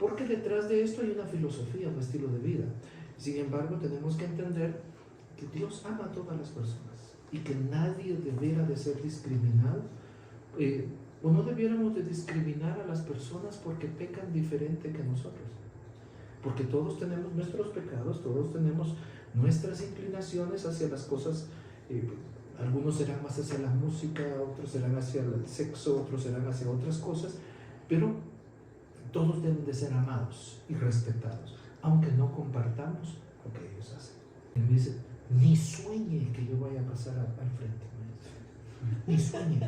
porque detrás de esto hay una filosofía, un estilo de vida. Sin embargo, tenemos que entender que Dios ama a todas las personas y que nadie debiera de ser discriminado, o no debiéramos de discriminar a las personas porque pecan diferente que nosotros, porque todos tenemos nuestros pecados, todos tenemos nuestras inclinaciones hacia las cosas. Algunos serán más hacia la música, otros serán hacia el sexo, otros serán hacia otras cosas, pero todos deben de ser amados y respetados, aunque no compartamos lo que ellos hacen. Y me dice, ni sueñe que yo vaya a pasar al frente, ni sueñe.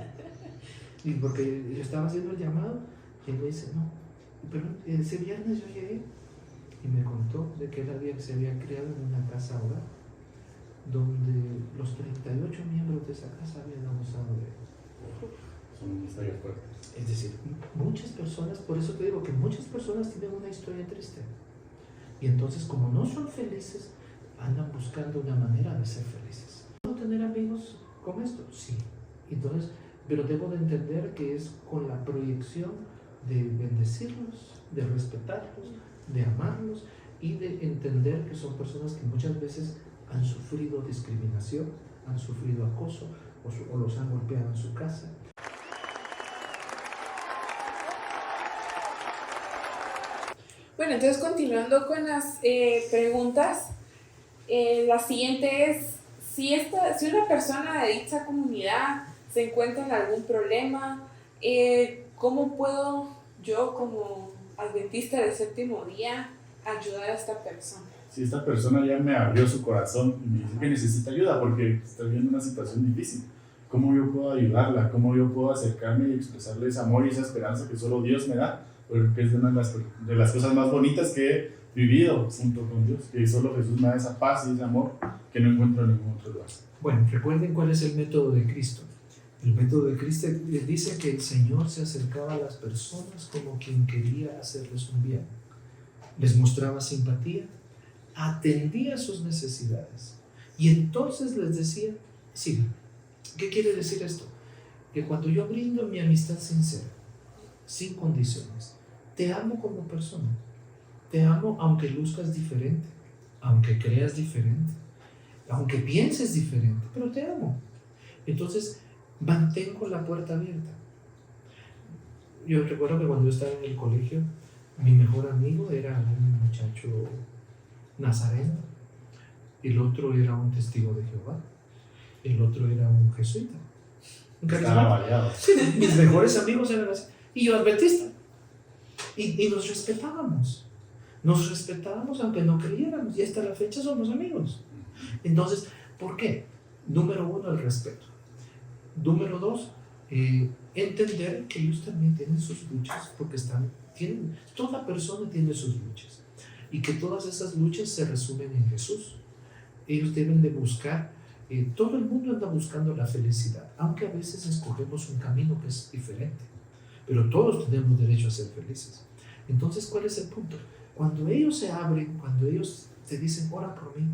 Y porque yo estaba haciendo el llamado, y él me dice, no, pero ese viernes yo llegué y me contó de que él se había criado en una casa hogar donde los 38 miembros de esa casa habían abusado de él. Son historias fuertes. Es decir, muchas personas, por eso te digo que muchas personas tienen una historia triste. Y entonces, como no son felices, andan buscando una manera de ser felices. ¿Puedo tener amigos con esto? Sí. Entonces, pero debo de entender que es con la proyección de bendecirlos, de respetarlos, de amarlos y de entender que son personas que muchas veces han sufrido discriminación, han sufrido acoso o los han golpeado en su casa. Bueno, entonces continuando con las preguntas, la siguiente es, si una persona de dicha comunidad se encuentra en algún problema, ¿cómo puedo yo como adventista del séptimo día ayudar a esta persona? Si esta persona ya me abrió su corazón y me dice que necesita ayuda porque está viviendo una situación difícil, ¿cómo yo puedo ayudarla? ¿Cómo yo puedo acercarme y expresarle ese amor y esa esperanza que solo Dios me da? Porque es una de las cosas más bonitas que he vivido junto con Dios, que solo Jesús me da esa paz y ese amor que no encuentro en ningún otro lugar. Bueno, recuerden cuál es el método de Cristo. El método de Cristo dice que el Señor se acercaba a las personas como quien quería hacerles un bien. Les mostraba simpatía, atendía sus necesidades y entonces les decía, sigan. ¿Qué quiere decir esto? Que cuando yo brindo mi amistad sincera, sin condiciones, te amo como persona, te amo aunque luzcas diferente, aunque creas diferente, aunque pienses diferente, pero te amo. Entonces mantengo la puerta abierta. Yo recuerdo que cuando yo estaba en el colegio, mi mejor amigo era un muchacho nazareno, el otro era un testigo de Jehová, el otro era un jesuita, un carismático. Sí, mis mejores amigos eran así, y yo adventista, y nos respetábamos aunque no creyéramos, y hasta la fecha somos amigos. Entonces, ¿por qué? Número uno, el respeto. Número dos, entender que ellos también tienen sus luchas, porque toda persona tiene sus luchas, y que todas esas luchas se resumen en Jesús. Ellos deben de buscar, todo el mundo anda buscando la felicidad, aunque a veces escogemos un camino que es diferente, pero todos tenemos derecho a ser felices. Entonces, ¿cuál es el punto? Cuando ellos se abren, cuando ellos te dicen, ora por mí,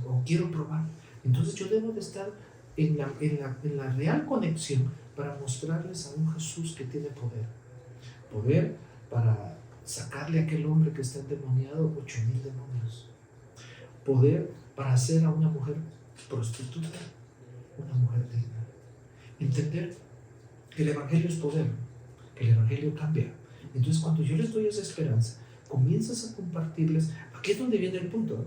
o quiero probar, entonces yo debo de estar en la real conexión para mostrarles a un Jesús que tiene poder para sacarle a aquel hombre que está endemoniado 8,000 demonios, poder para hacer a una mujer prostituta una mujer digna, entender que el Evangelio es poder, que el Evangelio cambia. Entonces, cuando yo les doy esa esperanza, comienzas a compartirles. Aquí es donde viene el punto.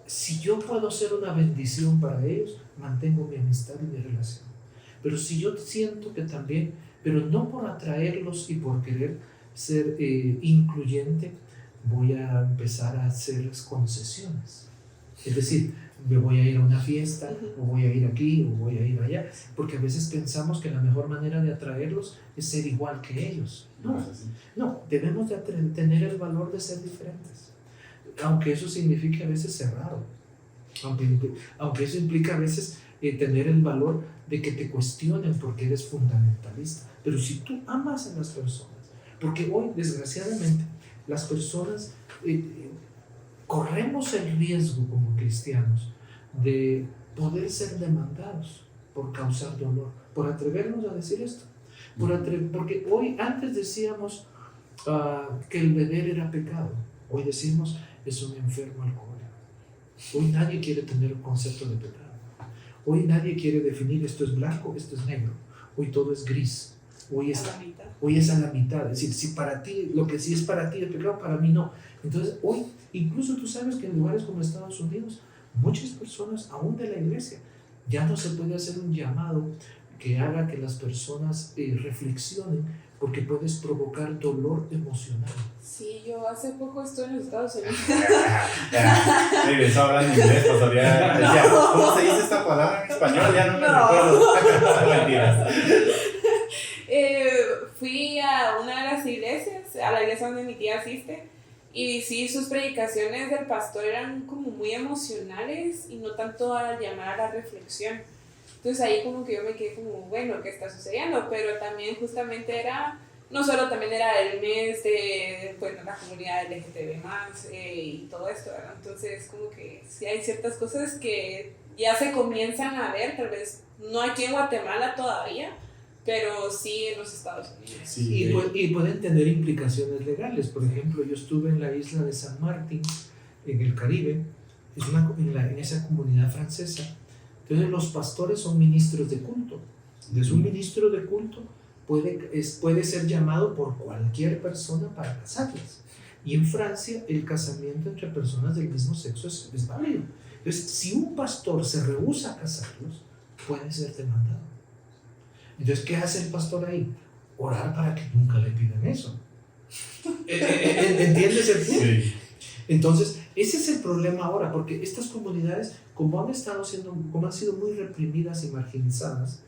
Si yo puedo ser una bendición para ellos, mantengo mi amistad y mi relación. Pero si yo siento que también, pero no por atraerlos y por querer ser incluyente, voy a empezar a hacerles concesiones. Es decir, me voy a ir a una fiesta, o voy a ir aquí, o voy a ir allá, porque a veces pensamos que la mejor manera de atraerlos es ser igual que ellos. No, debemos de tener el valor de ser diferentes, aunque eso signifique a veces ser raro, aunque eso implica a veces tener el valor de que te cuestionen porque eres fundamentalista. Pero si tú amas a las personas, porque hoy desgraciadamente las personas corremos el riesgo como cristianos de poder ser demandados por causar dolor, por atrevernos a decir esto, porque hoy antes decíamos que el beber era pecado. Hoy decimos, es un enfermo alcohólico. Hoy nadie quiere tener un concepto de pecado. Hoy nadie quiere definir esto es blanco, esto es negro. Hoy todo es gris. Hoy es a la mitad. Es decir, si para ti, lo que sí es para ti es pecado, para mí no. Entonces, hoy, incluso tú sabes que en lugares como Estados Unidos, muchas personas, aún de la iglesia, ya no se puede hacer un llamado que haga que las personas reflexionen, porque puedes provocar dolor emocional. Sí, yo hace poco estuve en los Estados Unidos. Regresó hablando en inglés, pues decía, ¿cómo se dice esta palabra en español? Ya no me recuerdo. Mentiras. Fui a una de las iglesias, a la iglesia donde mi tía asiste, y sí, sus predicaciones del pastor eran como muy emocionales y no tanto a llamar a la reflexión. Entonces ahí como que yo me quedé como, bueno, ¿qué está sucediendo? Pero también justamente era, no solo también era el mes de la comunidad LGTB+, y todo esto, ¿verdad? Entonces como que sí hay ciertas cosas que ya se comienzan a ver, tal vez no aquí en Guatemala todavía, pero sí en los Estados Unidos. Sí, y pueden tener implicaciones legales. Por ejemplo, yo estuve en la isla de San Martín, en el Caribe, en esa comunidad francesa. Entonces los pastores son ministros de culto. Entonces un ministro de culto puede ser llamado por cualquier persona para casarlas. Y en Francia el casamiento entre personas del mismo sexo es válido. Entonces si un pastor se rehúsa a casarlos, puede ser demandado. Entonces, ¿qué hace el pastor ahí? Orar para que nunca le pidan eso. ¿Entiendes el punto? Sí. Entonces, ese es el problema ahora, porque estas comunidades, como han sido muy reprimidas y marginizadas,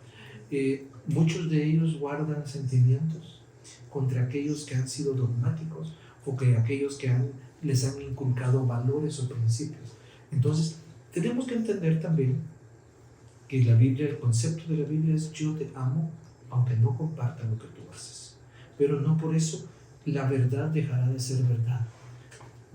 muchos de ellos guardan sentimientos contra aquellos que han sido dogmáticos o que aquellos que les han inculcado valores o principios. Entonces, tenemos que entender también que la Biblia, el concepto de la Biblia es yo te amo, aunque no comparta lo que tú haces. Pero no por eso la verdad dejará de ser verdad.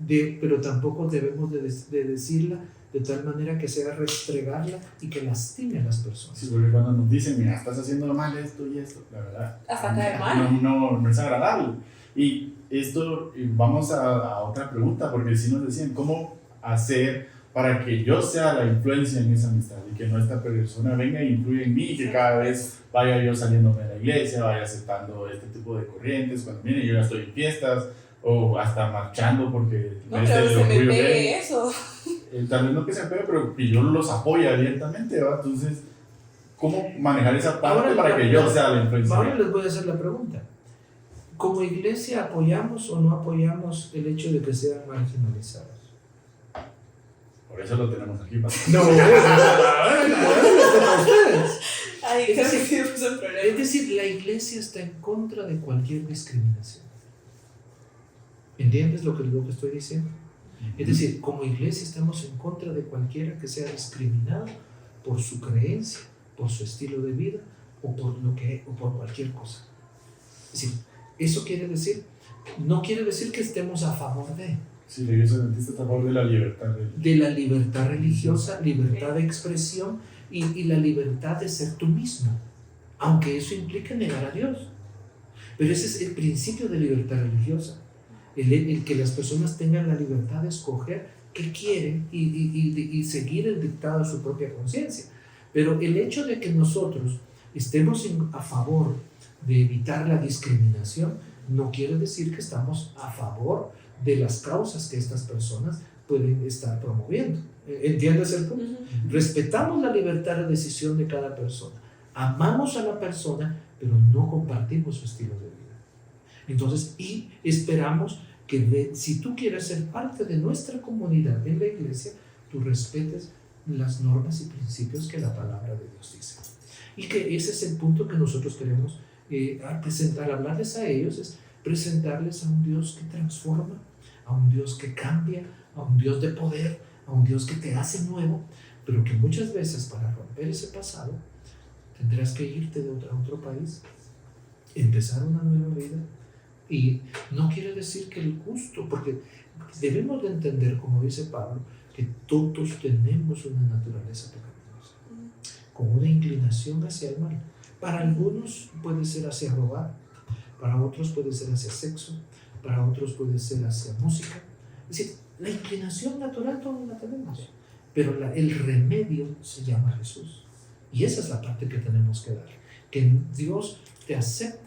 Pero tampoco debemos de decirla de tal manera que sea restregarla y que lastime a las personas. Sí, porque cuando nos dicen, mira, estás haciendo mal esto y esto, la verdad, hasta caer mal. No es agradable. Y esto, vamos a otra pregunta, porque si nos decían, ¿cómo hacer para que yo sea la influencia en esa amistad y que no esta persona venga e influya en mí y que cada vez vaya yo saliéndome de la iglesia, vaya aceptando este tipo de corrientes, cuando viene yo ya estoy en fiestas o hasta marchando porque no, pero se me pegue eso. Tal vez no que se pegue, pero que yo los apoye abiertamente, ¿va? Entonces, ¿cómo manejar esa parte para que yo sea la influencia? Ahora les voy a hacer la pregunta. ¿Como iglesia apoyamos o no apoyamos el hecho de que sean marginalizados? Por eso lo tenemos aquí, pastor. No, para ustedes. Ay, Es decir, la iglesia está en contra de cualquier discriminación. ¿Entiendes lo que estoy diciendo? Es decir, como iglesia estamos en contra de cualquiera que sea discriminado por su creencia, por su estilo de vida o por cualquier cosa. Es decir, eso quiere decir, no quiere decir que estemos a favor de. Sí, la iglesia adventista está a favor de la libertad religiosa. De la libertad religiosa, libertad de expresión y la libertad de ser tú mismo, aunque eso implique negar a Dios. Pero ese es el principio de libertad religiosa, el que las personas tengan la libertad de escoger qué quieren y seguir el dictado de su propia conciencia. Pero el hecho de que nosotros estemos a favor de evitar la discriminación no quiere decir que estamos a favor de las causas que estas personas pueden estar promoviendo. ¿Entiendes el punto? Respetamos la libertad de decisión de cada persona, amamos a la persona, pero no compartimos su estilo de vida. Entonces, y esperamos que si tú quieres ser parte de nuestra comunidad en la iglesia, tú respetes las normas y principios que la palabra de Dios dice. Y que ese es el punto que nosotros queremos presentar, hablarles a ellos, es presentarles a un Dios que transforma, a un Dios que cambia, a un Dios de poder, a un Dios que te hace nuevo, pero que muchas veces para romper ese pasado tendrás que irte a otro país, empezar una nueva vida. Y no quiere decir que el gusto, porque debemos de entender, como dice Pablo, que todos tenemos una naturaleza pecaminosa, con una inclinación hacia el mal. Para algunos puede ser hacia robar, para otros puede ser hacia sexo, para otros puede ser hacia música. Es decir, la inclinación natural todos la tenemos, pero el remedio se llama Jesús. Y esa es la parte que tenemos que dar, que Dios te acepta,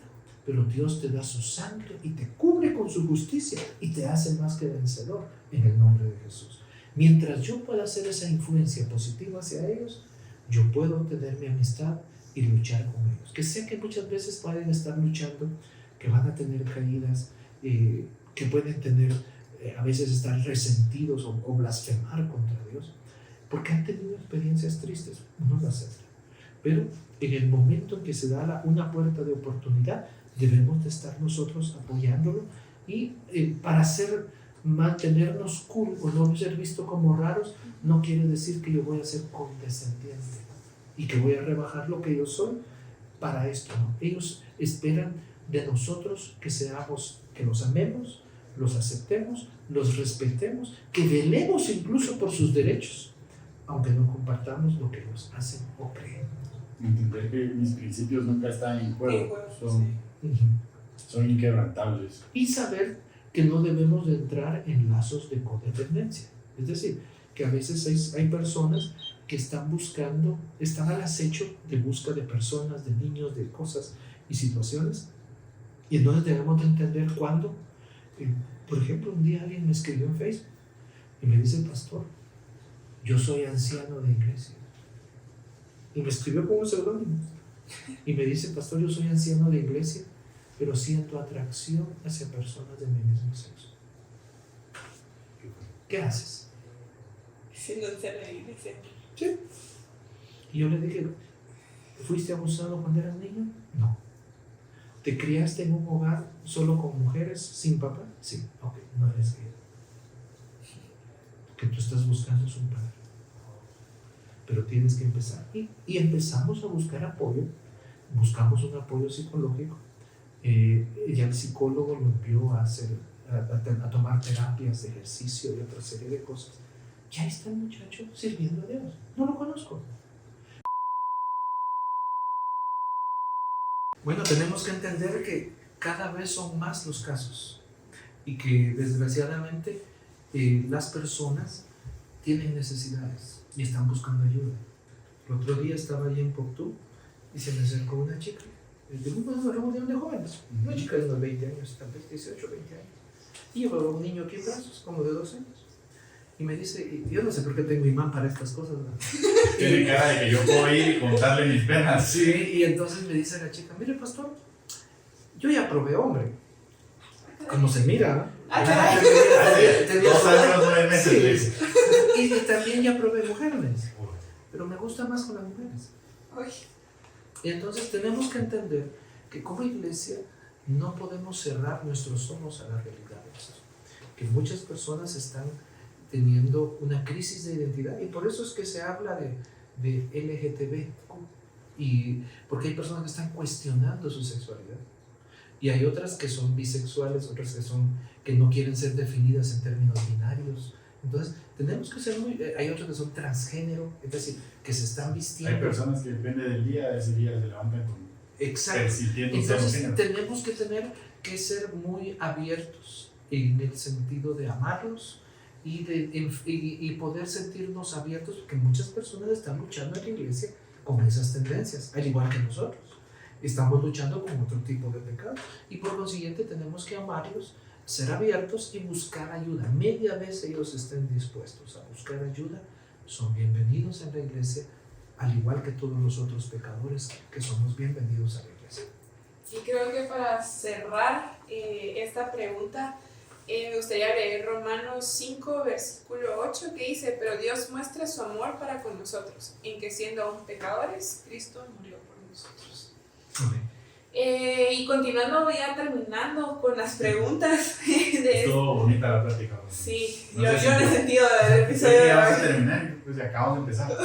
pero Dios te da su sangre y te cubre con su justicia y te hace más que vencedor en el nombre de Jesús. Mientras yo pueda hacer esa influencia positiva hacia ellos, yo puedo tener mi amistad y luchar con ellos. Que sé que muchas veces pueden estar luchando, que van a tener caídas, que pueden tener, a veces estar resentidos o blasfemar contra Dios, porque han tenido experiencias tristes, uno lo acepta. Pero en el momento en que se da una puerta de oportunidad, debemos de estar nosotros apoyándolo y para mantenernos cool o no ser visto como raros, no quiere decir que yo voy a ser condescendiente y que voy a rebajar lo que yo soy para esto, ¿no? Ellos esperan de nosotros que los amemos, los aceptemos, los respetemos, que velemos incluso por sus derechos, aunque no compartamos lo que ellos hacen o creen. Entender que mis principios nunca están en juego, Sí. son inquebrantables. Y saber que no debemos de entrar en lazos de codependencia. Es decir, que a veces hay personas que están al acecho de busca de personas, de niños, de cosas y situaciones. Y entonces debemos de entender cuándo. Por ejemplo, un día alguien me escribió en Facebook y me dice: pastor, yo soy anciano de iglesia. Y me escribió con un seudónimo. Y me dice: pastor, yo soy anciano de iglesia, pero siento atracción hacia personas de mi mismo sexo. ¿Qué haces? Siendo anciano de iglesia. Sí. Y yo le dije: ¿fuiste abusado cuando eras niño? No. ¿Te criaste en un hogar solo con mujeres, sin papá? Sí. Ok, no eres gay. Lo que tú estás buscando es un padre. Pero tienes que empezar. Y empezamos a buscar apoyo. Buscamos un apoyo psicológico. Ya el psicólogo lo envió a tomar terapias de ejercicio y otra serie de cosas. Ya está el muchacho sirviendo a Dios. No lo conozco. Bueno, tenemos que entender que cada vez son más los casos y que desgraciadamente las personas tienen necesidades y están buscando ayuda. El otro día estaba allí en Poctú y se me acercó una chica de una reunión de jóvenes, una chica de unos 20 años, tal vez 18, 20 años, y llevaba un niño aquí en brazos, como de 2 años. Y me dice, yo no sé por qué tengo imán para estas cosas, ¿no? Tiene cara de que yo puedo ir y contarle mis penas. Sí, y entonces me dice la chica: mire, pastor, yo ya probé hombre. Como se mira, ¿no? 2 años, 9 meses. Sí. Y también ya probé mujeres, pero me gusta más con las mujeres. Y entonces tenemos que entender que como iglesia no podemos cerrar nuestros ojos a la realidad de eso. Que muchas personas están teniendo una crisis de identidad y por eso es que se habla de LGTB, y porque hay personas que están cuestionando su sexualidad y hay otras que son bisexuales, otras que no quieren ser definidas en términos binarios. Entonces tenemos que ser hay otros que son transgénero, es decir, que se están vistiendo. Hay personas que depende del día, ese día se levantan con... Exacto. Entonces tenemos que tener que ser muy abiertos en el sentido de amarlos y poder sentirnos abiertos, porque muchas personas están luchando en la iglesia con esas tendencias, al igual que nosotros. Estamos luchando con otro tipo de pecado y por consiguiente tenemos que amarlos, ser abiertos y buscar ayuda. Media vez ellos estén dispuestos a buscar ayuda, son bienvenidos en la iglesia, al igual que todos los otros pecadores que somos bienvenidos a la iglesia. Y creo que para cerrar esta pregunta, me gustaría leer Romanos 5, versículo 8, que dice: pero Dios muestra su amor para con nosotros, en que siendo aún pecadores, Cristo murió por nosotros. Y continuando, ya terminando con las preguntas. Estuvo bonita la plática. ¿No? Sí, no yo en el sentido del episodio de ya vas a hoy. terminar, pues ya acabamos de empezar.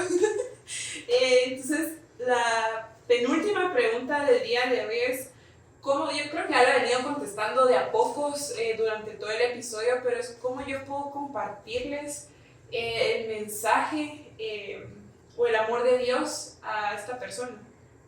Entonces, la penúltima pregunta del día de hoy es: ¿cómo? Yo creo que ya la he venido contestando de a pocos durante todo el episodio, pero es cómo yo puedo compartirles el mensaje o el amor de Dios a esta persona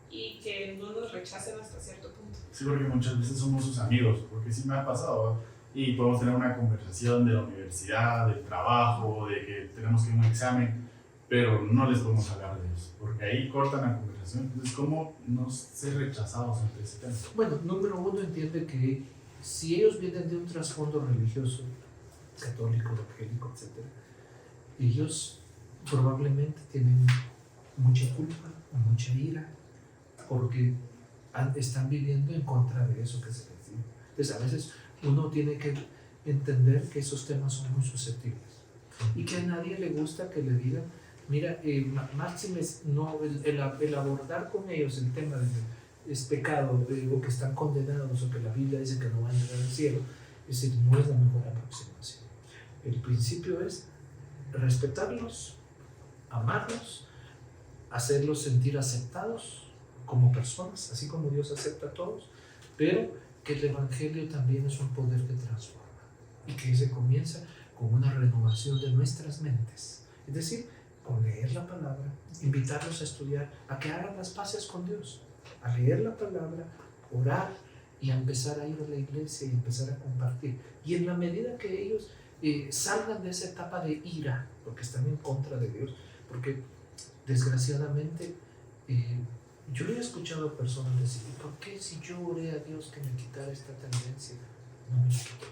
y que no nos rechacen hasta cierto punto. Sí, porque muchas veces somos sus amigos, porque sí me ha pasado, ¿va? Y podemos tener una conversación de la universidad, del trabajo, de que tenemos que ir a un examen, pero no les podemos hablar de Dios, porque ahí cortan la conversación. Entonces, ¿cómo no ser rechazados ante ese tema? Bueno, número uno, entiende que si ellos vienen de un trasfondo religioso, católico, evangélico, etc., ellos probablemente tienen mucha culpa, mucha ira, porque están viviendo en contra de eso que se les dice. Entonces, a veces uno tiene que entender que esos temas son muy susceptibles y que a nadie le gusta que le digan, mira, máxime no, el abordar con ellos el tema de es pecado o que están condenados o que la Biblia dice que no van a entrar al cielo, es decir, no es la mejor aproximación. El principio es respetarlos, amarlos, hacerlos sentir aceptados como personas, así como Dios acepta a todos, pero que el Evangelio también es un poder que transforma y que se comienza con una renovación de nuestras mentes, es decir, con leer la palabra, invitarlos a estudiar, a que hagan las paces con Dios, a leer la palabra, orar y a empezar a ir a la iglesia y empezar a compartir. Y en la medida que ellos salgan de esa etapa de ira, porque están en contra de Dios, porque desgraciadamente yo he escuchado a personas decir, ¿por qué si yo oré a Dios que me quitara esta tendencia, no me quitó?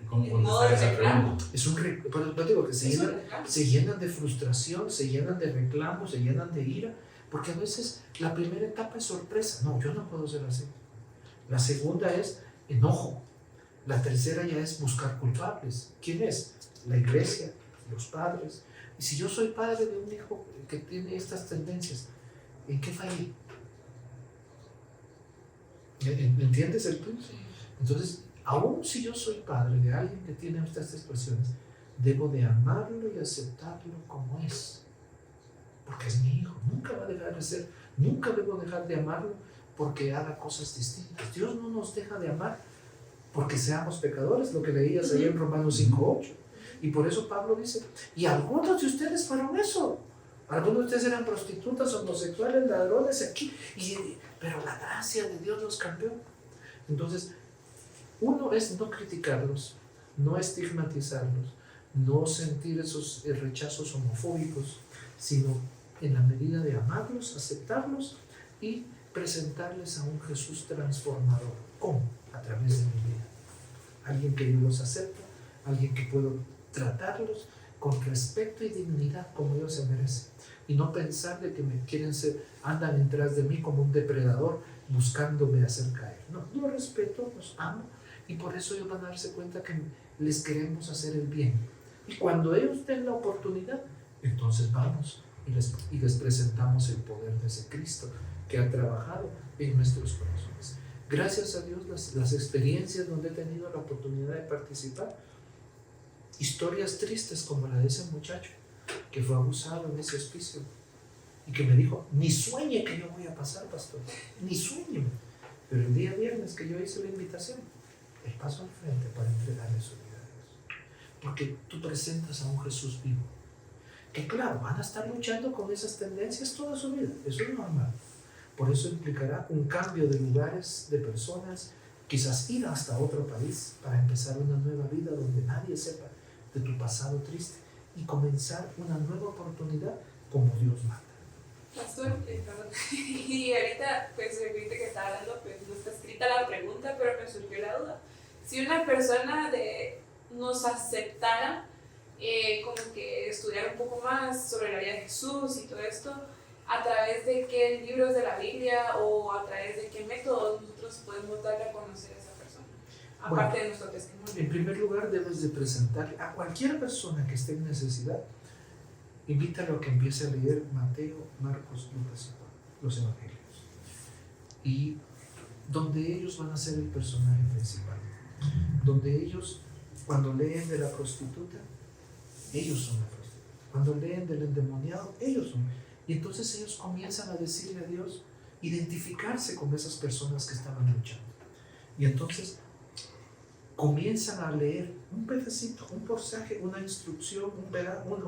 ¿Y cómo contestar esa pregunta? Es un pero digo que se llenan de frustración, se llenan de reclamos, se llenan de ira, porque a veces la primera etapa es sorpresa. No, yo no puedo ser así. La segunda es enojo. La tercera ya es buscar culpables. ¿Quién es? La iglesia, los padres. Y si yo soy padre de un hijo que tiene estas tendencias, ¿en qué fallé? ¿Entiendes el punto? Entonces, aún si yo soy padre de alguien que tiene estas expresiones, debo de amarlo y aceptarlo como es, porque es mi hijo. Nunca va a dejar de ser, nunca debo dejar de amarlo porque haga cosas distintas. Dios no nos deja de amar porque seamos pecadores, lo que leías ahí en Romanos 5:8. Y por eso Pablo dice, y algunos de ustedes fueron eso. Algunos de ustedes eran prostitutas, homosexuales, ladrones, aquí. Pero la gracia de Dios los cambió. Entonces, uno es no criticarlos, no estigmatizarlos, no sentir esos rechazos homofóbicos, sino en la medida de amarlos, aceptarlos y presentarles a un Jesús transformador. ¿Cómo? A través de mi vida. Alguien que yo los acepta, alguien que puedo tratarlos con respeto y dignidad como Dios se merece. Y no pensar de que me quieren andan detrás de mí como un depredador buscándome hacer caer. No, yo respeto, los amo y por eso ellos van a darse cuenta que les queremos hacer el bien. Y cuando ellos den la oportunidad, entonces vamos y les presentamos el poder de ese Cristo que ha trabajado en nuestros corazones. Gracias a Dios, las experiencias donde he tenido la oportunidad de participar, historias tristes como la de ese muchacho que fue abusado en ese hospicio y que me dijo, ni sueñe que yo voy a pasar, pastor, ni sueñe. Pero el día viernes que yo hice la invitación, él pasó al frente para entregarle su vida a Dios. Porque tú presentas a un Jesús vivo, que claro, van a estar luchando con esas tendencias toda su vida, eso es normal. Por eso implicará un cambio de lugares, de personas, quizás ir hasta otro país para empezar una nueva vida donde nadie sepa de tu pasado triste y comenzar una nueva oportunidad como Dios manda. Pastor, y ahorita, pues ahorita que está hablando, pues no está escrita la pregunta, pero me surgió la duda. Si una persona nos aceptara como que estudiar un poco más sobre la vida de Jesús y todo esto, ¿a través de qué libros de la Biblia o a través de qué métodos nosotros podemos darle a conocer a esa persona? Aparte de nuestro testimonio. En primer lugar, debes de presentarle a cualquier persona que esté en necesidad, invítalo a que empiece a leer Mateo, Marcos, Lucas y Juan, los evangelios. Y donde ellos van a ser el personaje principal. Donde ellos, cuando leen de la prostituta, ellos son la prostituta. Cuando leen del endemoniado, ellos son. Y entonces ellos comienzan a decirle a Dios, identificarse con esas personas que estaban luchando. Y entonces comienzan a leer un pedacito, un pasaje, una instrucción,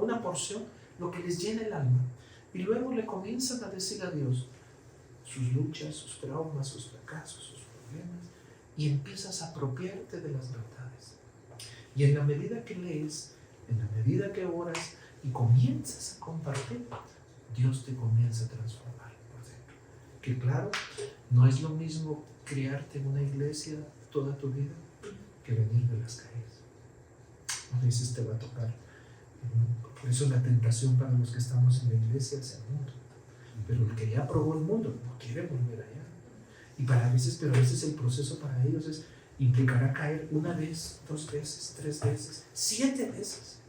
una porción, lo que les llena el alma. Y luego le comienzan a decir a Dios, sus luchas, sus traumas, sus fracasos, sus problemas, y empiezas a apropiarte de las verdades. Y en la medida que lees, en la medida que oras y comienzas a compartir, Dios te comienza a transformar por dentro. Que claro, no es lo mismo criarte en una iglesia toda tu vida que venir de las calles. A veces te va a tocar. Por eso la tentación para los que estamos en la iglesia es el mundo. Pero el que ya probó el mundo no quiere volver allá. Pero a veces el proceso para ellos implicará caer una vez, 2 veces, 3 veces, 7 veces.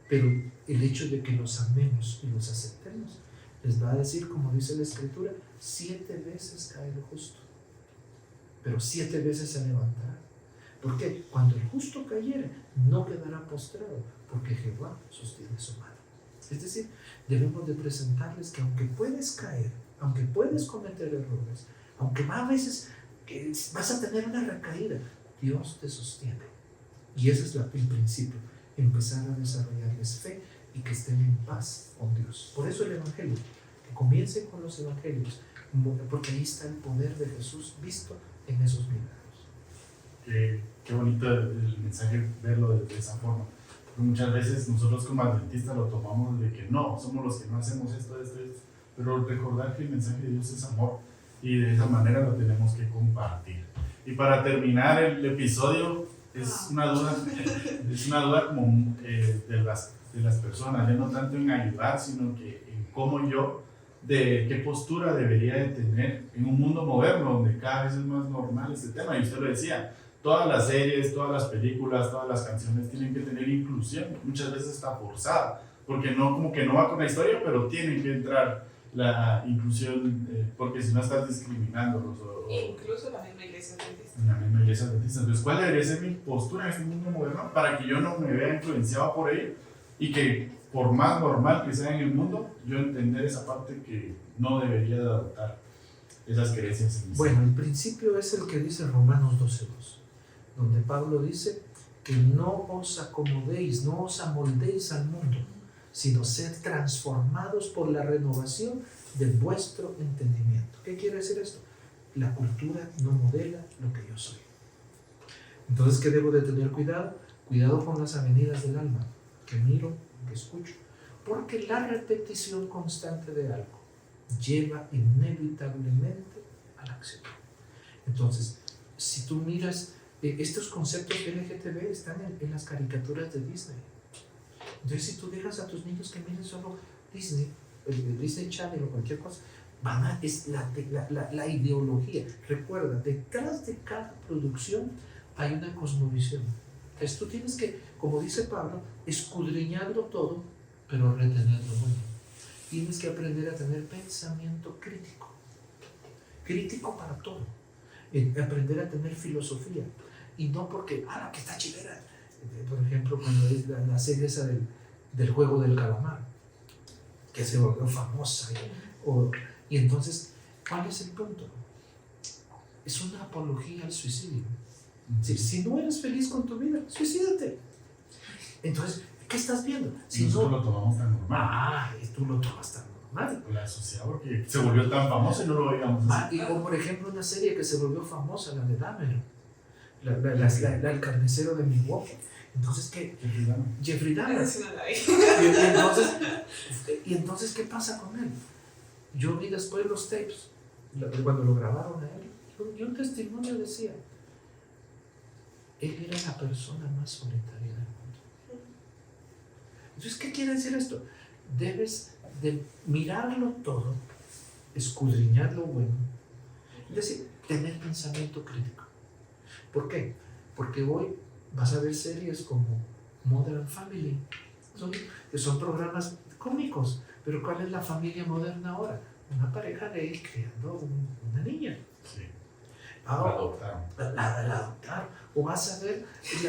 Pero el hecho de que los amemos y los aceptemos les va a decir, como dice la Escritura, 7 veces cae el justo, pero 7 veces se levantará. ¿Por qué? Cuando el justo cayere, no quedará postrado, porque Jehová sostiene su mano. Es decir, debemos de presentarles que aunque puedes caer, aunque puedes cometer errores, aunque a veces que vas a tener una recaída, Dios te sostiene. Y ese es el principio, empezar a desarrollarles fe y que estén en paz con Dios. Por eso el Evangelio, que comiencen con los Evangelios, porque ahí está el poder de Jesús visto en esos milagros. Qué bonito el mensaje verlo de esa forma. Porque muchas veces nosotros como adventistas lo tomamos de que no, somos los que no hacemos esto. Pero recordar que el mensaje de Dios es amor y de esa manera lo tenemos que compartir. Y para terminar el episodio, es una duda como de las personas, ya no tanto en ayudar, sino que en cómo yo, de qué postura debería de tener en un mundo moderno donde cada vez es más normal este tema. Y usted lo decía, todas las series, todas las películas, todas las canciones tienen que tener inclusión, muchas veces está forzada, porque no, como que no va con la historia, pero tiene que entrar la inclusión, porque si no estás discriminándolos. Incluso la misma iglesia adventista. En la misma iglesia adventista. Entonces, ¿cuál debería ser mi postura en este mundo moderno para que yo no me vea influenciado por ello y que por más normal que sea en el mundo, yo entender esa parte que no debería de adoptar esas creencias en mí? Bueno, el principio es el que dice Romanos 12:2, donde Pablo dice que no os acomodéis, no os amoldéis al mundo, sino sed transformados por la renovación de vuestro entendimiento. ¿Qué quiere decir esto? La cultura no modela lo que yo soy. Entonces, ¿qué debo de tener cuidado? Cuidado con las avenidas del alma, que miro, que escucho, porque la repetición constante de algo lleva inevitablemente a la acción. Entonces, si tú miras, estos conceptos LGTB están en las caricaturas de Disney. Entonces, si tú dejas a tus niños que miren solo Disney, el Disney Channel o cualquier cosa, es la ideología. Recuerda, detrás de cada producción hay una cosmovisión. Entonces tú tienes que, como dice Pablo, escudriñarlo todo, pero retener lo bueno. Tienes que aprender a tener pensamiento crítico. Crítico para todo. Aprender a tener filosofía. Y no porque, que está chilera. Por ejemplo, cuando es la serie esa del juego del calamar, que se volvió famosa. Y entonces, ¿cuál es el punto? Es una apología al suicidio. Si no eres feliz con tu vida, suicídate. Entonces, ¿qué estás viendo? Si nosotros lo tomamos tan normal. Tú lo tomas tan normal. La sociedad porque se volvió tan famosa y no lo veíamos. O por ejemplo, una serie que se volvió famosa, la de Dahmer, el carnicero de Milwaukee. Entonces, ¿qué? Jeffrey Dahmer. Y entonces, ¿qué pasa con él? Yo vi después los tapes, cuando lo grabaron a él, y un testimonio decía, él era la persona más solitaria del mundo. Entonces, ¿qué quiere decir esto? Debes de mirarlo todo, escudriñar lo bueno, es decir, tener pensamiento crítico. ¿Por qué? Porque hoy vas a ver series como Modern Family, que son programas cómicos, pero ¿cuál es la familia moderna ahora? Una pareja gay criando una niña. Sí. La adoptaron. O vas a ver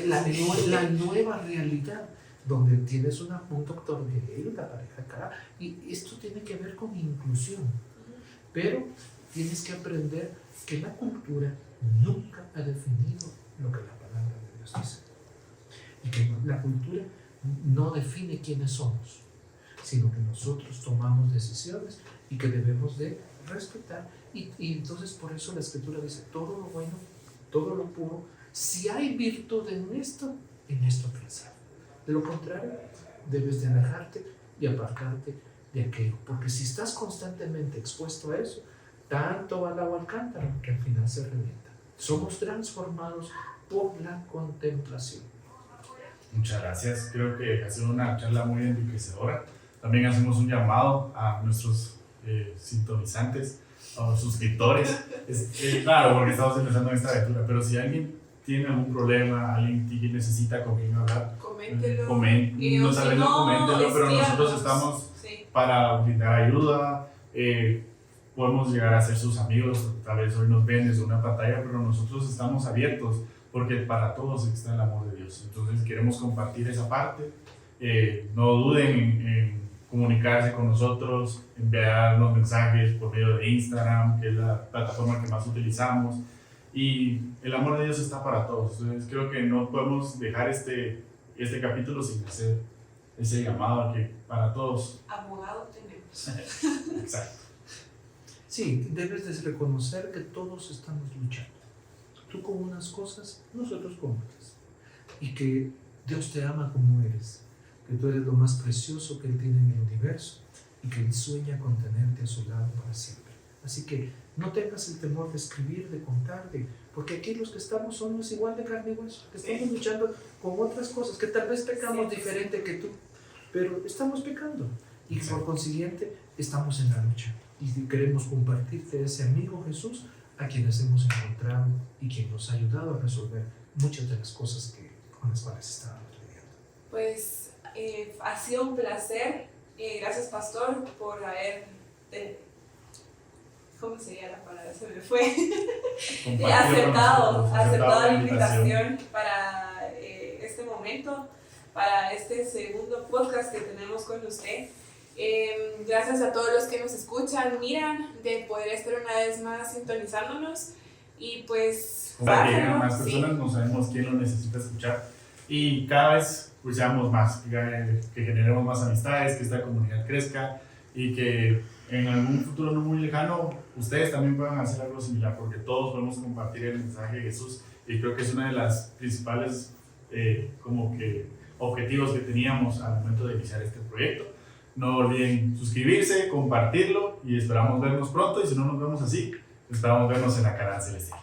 la nueva realidad, donde tienes un doctor gay, una pareja acá, y esto tiene que ver con inclusión. Pero tienes que aprender que la cultura nunca ha definido lo que la palabra de Dios dice. Y que la cultura no define quiénes somos, sino que nosotros tomamos decisiones y que debemos de respetar. Y entonces por eso la Escritura dice, todo lo bueno, todo lo puro, si hay virtud en esto pensar. De lo contrario, debes de alejarte y apartarte de aquello, porque si estás constantemente expuesto a eso, tanto va el agua al cántaro que al final se revienta. Somos transformados por la contemplación. Muchas gracias, creo que ha sido una charla muy enriquecedora. También hacemos un llamado a nuestros sintonizantes, a los suscriptores. Claro, porque estamos empezando en esta aventura, pero si alguien tiene algún problema, alguien que necesita con quien hablar, Coméntelo. No tal vez no coméntelo, pero nosotros estamos para brindar ayuda. Podemos llegar a ser sus amigos, tal vez hoy nos ven desde una pantalla, pero nosotros estamos abiertos porque para todos está el amor de Dios. Entonces queremos compartir esa parte. No duden en comunicarse con nosotros, enviarnos mensajes por medio de Instagram, que es la plataforma que más utilizamos. Y el amor de Dios está para todos. Entonces creo que no podemos dejar este capítulo sin hacer ese llamado a que para todos. Abogado tenemos. Exacto. Sí, debes de reconocer que todos estamos luchando. Tú con unas cosas, nosotros con otras. Y que Dios te ama como eres, que tú eres lo más precioso que Él tiene en el universo y que Él sueña con tenerte a su lado para siempre. Así que no tengas el temor de escribir, de contarte, porque aquí los que estamos somos igual de carne y hueso, que estamos luchando con otras cosas, que tal vez pecamos diferente que tú, pero estamos pecando y por consiguiente estamos en la lucha y queremos compartirte ese amigo Jesús a quienes hemos encontrado y quien nos ha ayudado a resolver muchas de las cosas con las cuales estábamos lidiando. Pues ha sido un placer. Gracias, pastor, por haber... ¿Cómo sería la palabra? Se me fue. aceptado la invitación para este momento, para este segundo podcast que tenemos con usted. Gracias a todos los que nos escuchan, miran, de poder estar una vez más sintonizándonos y pues... Para que lleguen más personas, no sabemos quién lo necesita escuchar y cada vez pues seamos más, que generemos más amistades, que esta comunidad crezca y que en algún futuro no muy lejano ustedes también puedan hacer algo similar, porque todos podemos compartir el mensaje de Jesús y creo que es una de las principales como que objetivos que teníamos al momento de iniciar este proyecto. No olviden suscribirse, compartirlo y esperamos vernos pronto, y si no nos vemos así, esperamos vernos en la Canaán Celestial.